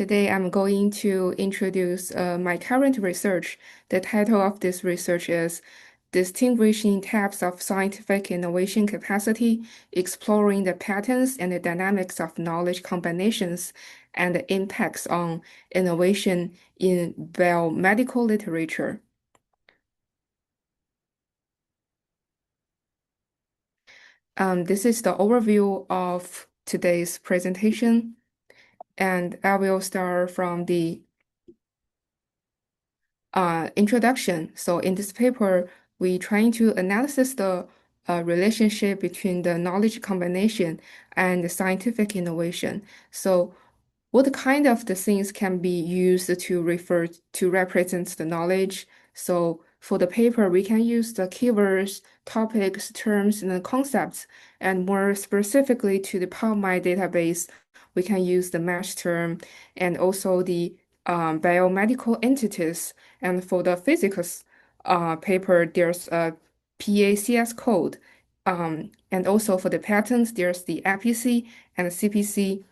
Today I'm going to introduce my current research. The title of this research is Distinguishing Types of Scientific Innovation Capacity, Exploring the Patterns and the Dynamics of Knowledge Combinations and the Impacts on Innovation in Biomedical Literature. This is the overview of today's presentation, and I will start from the introduction. So in this paper, we trying to analyze the relationship between the knowledge combination and the scientific innovation. So what kind of the things can be used to refer to represent the knowledge? So for the paper, we can use the keywords, topics, terms, and the concepts, and more specifically to the PubMed database, we can use the MASH term and also the biomedical entities. And for the physics paper, there's a PACS code. And also for the patents, there's the APC and CPC.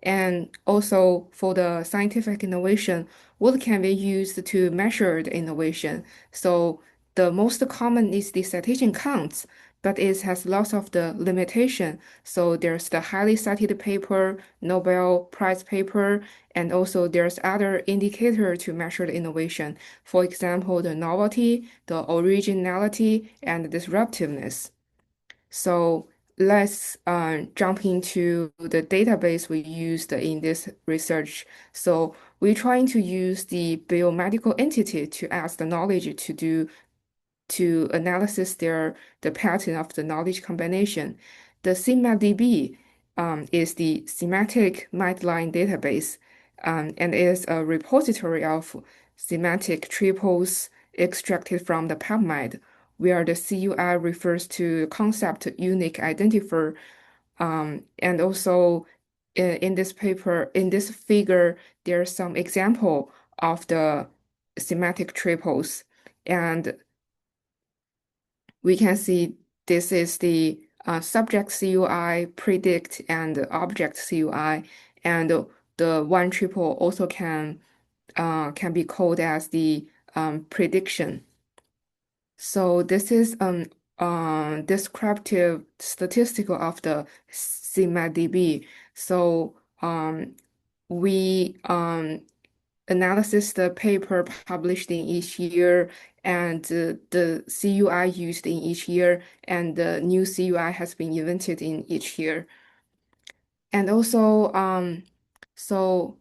And also for the scientific innovation, what can be used to measure the innovation? So the most common is the citation counts, but it has lots of the limitation. So there's the highly cited paper, Nobel Prize paper, and also there's other indicator to measure the innovation. For example, the novelty, the originality, and disruptiveness. So let's jump into the database we used in this research. So we're trying to use the biomedical entity to ask the knowledge to analysis the pattern of the knowledge combination. The SIMADB is the semantic midline database and is a repository of semantic triples extracted from the PubMed, where the CUI refers to concept unique identifier. And also in this paper, in this figure, there's some example of the semantic triples. And we can see this is the subject CUI, predict, and object CUI, and the one triple also can be called as the prediction. So this is descriptive statistical of the CMADB. So we analysis the paper published in each year and the CUI used in each year and the new CUI has been invented in each year. And also, so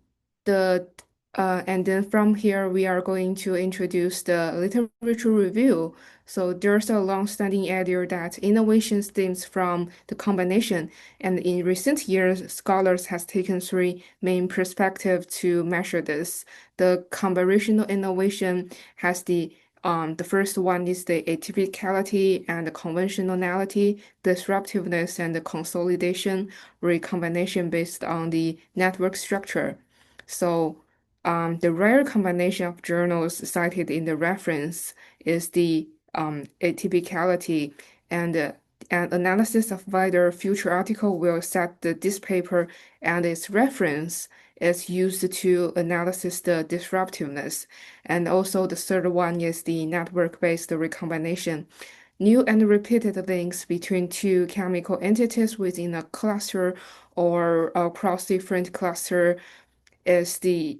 the and then from here we are going to introduce the literature review. So there's a long-standing idea that innovation stems from the combination, and in recent years, scholars has taken three main perspectives to measure this. The combinational innovation has the first one is the atypicality and the conventionality, disruptiveness, and the consolidation recombination based on the network structure. So the rare combination of journals cited in the reference is the atypicality, and an analysis of whether future article will set this paper and its reference is used to analysis the disruptiveness. And also the third one is the network-based recombination. New and repeated links between two chemical entities within a cluster or across different cluster is this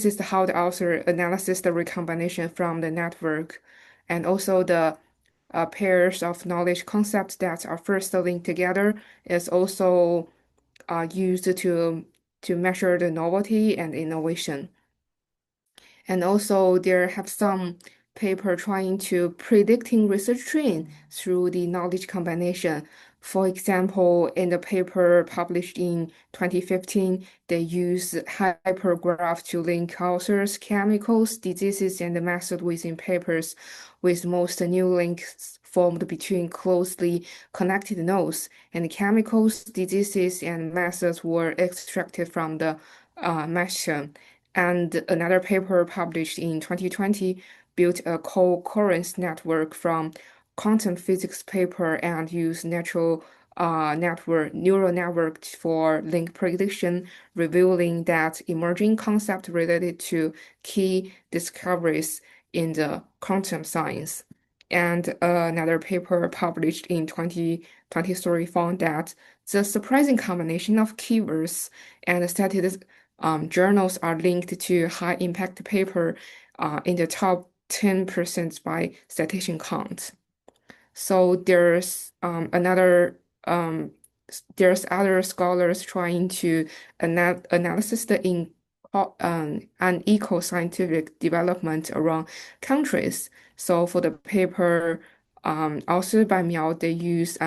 is how the author analyzes the recombination from the network, and also the pairs of knowledge concepts that are first linked together is also used to measure the novelty and innovation. And also there have some paper trying to predicting research trend through the knowledge combination. For example, in the paper published in 2015, they use hypergraph to link authors, chemicals, diseases, and the method within papers, with most new links formed between closely connected nodes, and chemicals, diseases, and methods were extracted from the mesh. And another paper published in 2020 built a co-occurrence network from quantum physics paper and used natural neural network for link prediction, revealing that emerging concept related to key discoveries in the quantum science. And another paper published in 2023 found that the surprising combination of keywords and statistics journals are linked to high impact paper in the top 10% by citation count. So there's other scholars trying to analysis the in unequal scientific development around countries. So for the paper, also by Miao, they use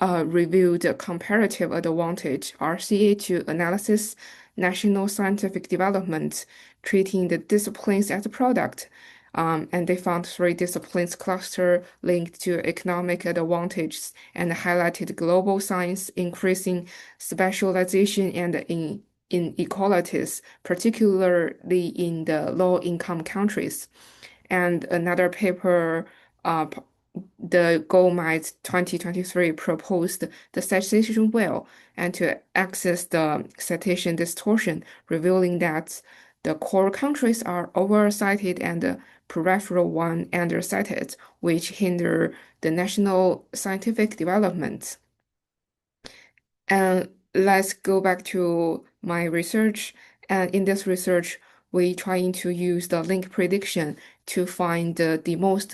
reviewed comparative advantage (RCA) to analysis national scientific development, treating the disciplines as a product. And they found three disciplines cluster linked to economic advantages and highlighted global science, increasing specialization and inequalities, particularly in the low-income countries. And another paper, the Goldmine 2023 proposed the citation wheel and to access the citation distortion, revealing that the core countries are overcited and the peripheral one undercited, which hinder the national scientific development. And let's go back to my research. And in this research, we trying to use the link prediction to find the most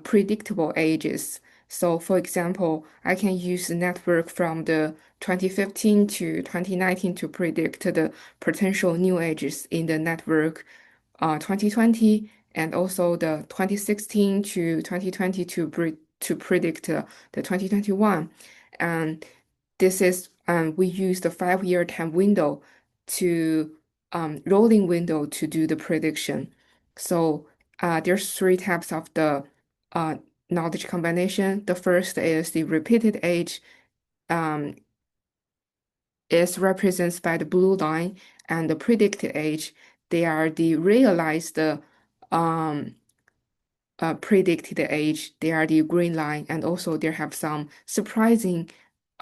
predictable ages. So, for example, I can use the network from the 2015 to 2019 to predict the potential new ages in the network 2020 and also the 2016 to 2020 to predict the 2021. And this is we use the 5-year time window to rolling window to do the prediction. So there's three types of the uh, knowledge combination. The first is the repeated age um, is represented by the blue line, and the predicted age, they are the realized um, predicted age, they are the green line, and also they have some surprising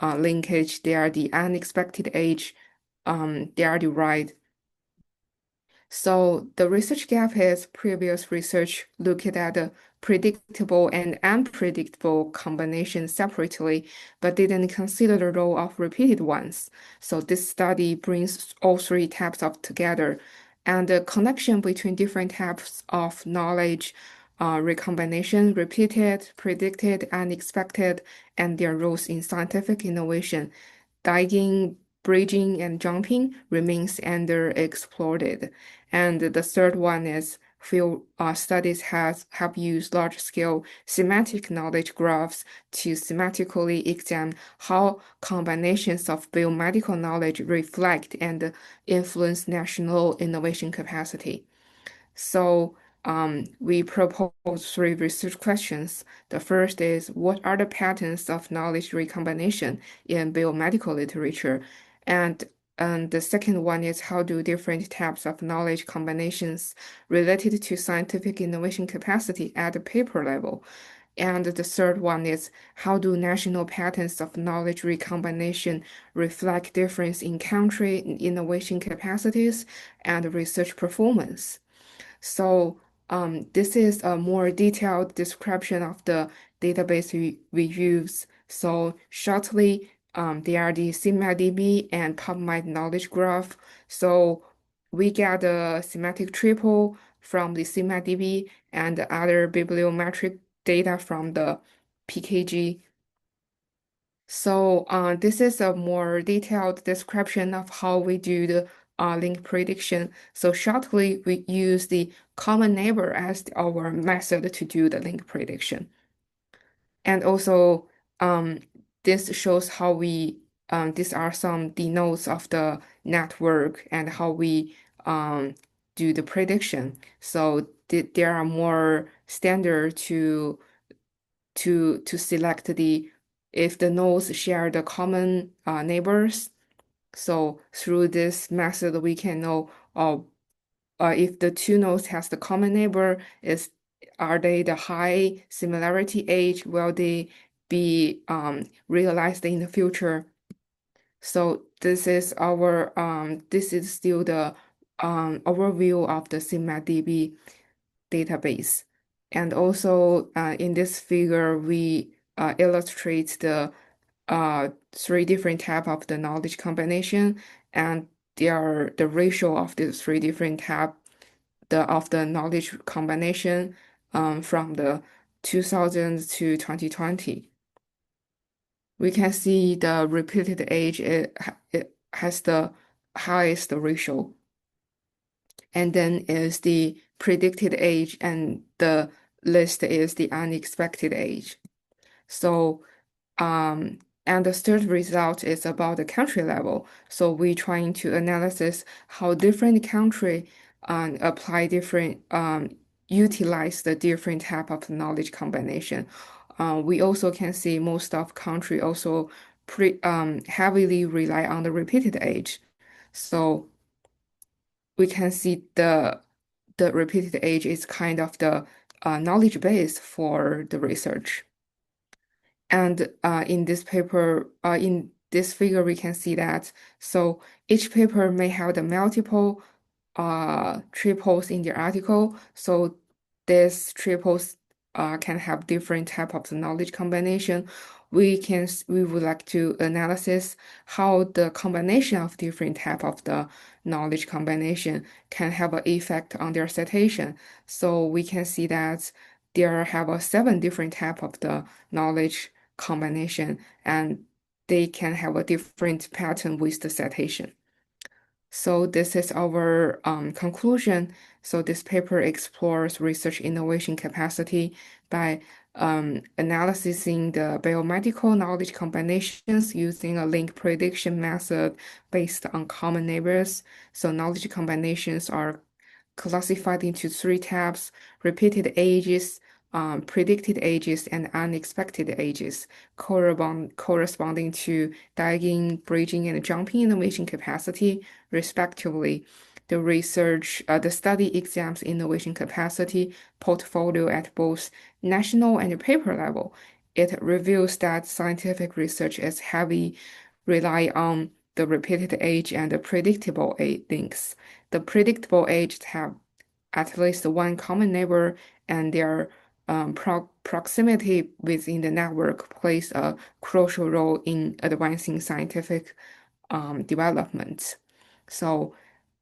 linkage, they are the unexpected age, they are the red. So the research gap is previous research looked at the predictable and unpredictable combinations separately, but didn't consider the role of repeated ones. So this study brings all three types of together, and the connection between different types of knowledge, recombination, repeated, predicted, unexpected, and their roles in scientific innovation, diving, bridging, and jumping remains underexplored. And the third one is field studies have used large-scale semantic knowledge graphs to semantically examine how combinations of biomedical knowledge reflect and influence national innovation capacity. So we propose three research questions. The first is, what are the patterns of knowledge recombination in biomedical literature? And the second one is, how do different types of knowledge combinations related to scientific innovation capacity at the paper level? And the third one is, how do national patterns of knowledge recombination reflect difference in country innovation capacities and research performance? So this is a more detailed description of the database we use. So shortly, they are the SemDB and PubMed knowledge graph. So we get the semantic triple from the SemDB and other bibliometric data from the PKG. So this is a more detailed description of how we do the link prediction. So shortly, we use the common neighbor as our method to do the link prediction. And also, um, this shows how these are some denotes of the network and how we do the prediction. So there are more standard to select the if the nodes share the common neighbors. So through this method, we can know if the two nodes has the common neighbor, are they the high similarity age? Will they be realized in the future. So this is still the overview of the SIMADB database. And also in this figure, we illustrate the three different type of the knowledge combination, and they are the ratio of the three different type of the knowledge combination from the 2000s to 2020. We can see the repeated age it has the highest ratio, and then is the predicted age, and the list is the unexpected age. So and the third result is about the country level. So we trying to analysis how different country apply different utilize the different type of knowledge combination. We also can see most of country also heavily rely on the repeated age. So we can see the repeated age is kind of the knowledge base for the research. And in this figure, we can see that so each paper may have the multiple triples in the article. So these triples can have different type of knowledge combination. We would like to analysis how the combination of different type of the knowledge combination can have an effect on their citation. So we can see that there have a seven different type of the knowledge combination, and they can have a different pattern with the citation. So this is our conclusion. So this paper explores research innovation capacity by analyzing the biomedical knowledge combinations using a link prediction method based on common neighbors. So knowledge combinations are classified into three tabs: repeated ages, predicted ages, and unexpected ages, corresponding to digging, bridging, and jumping innovation capacity, respectively. The study examines innovation capacity portfolio at both national and paper level. It reveals that scientific research is heavy, rely on the repeated age and the predictable age links. The predictable age have at least one common neighbor, and their proximity within the network plays a crucial role in advancing scientific development. So,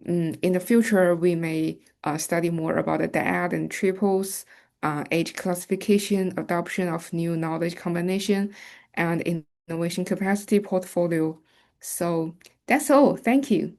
in the future, we may study more about the dyad and triples, age classification, adoption of new knowledge combination, and innovation capacity portfolio. So that's all. Thank you.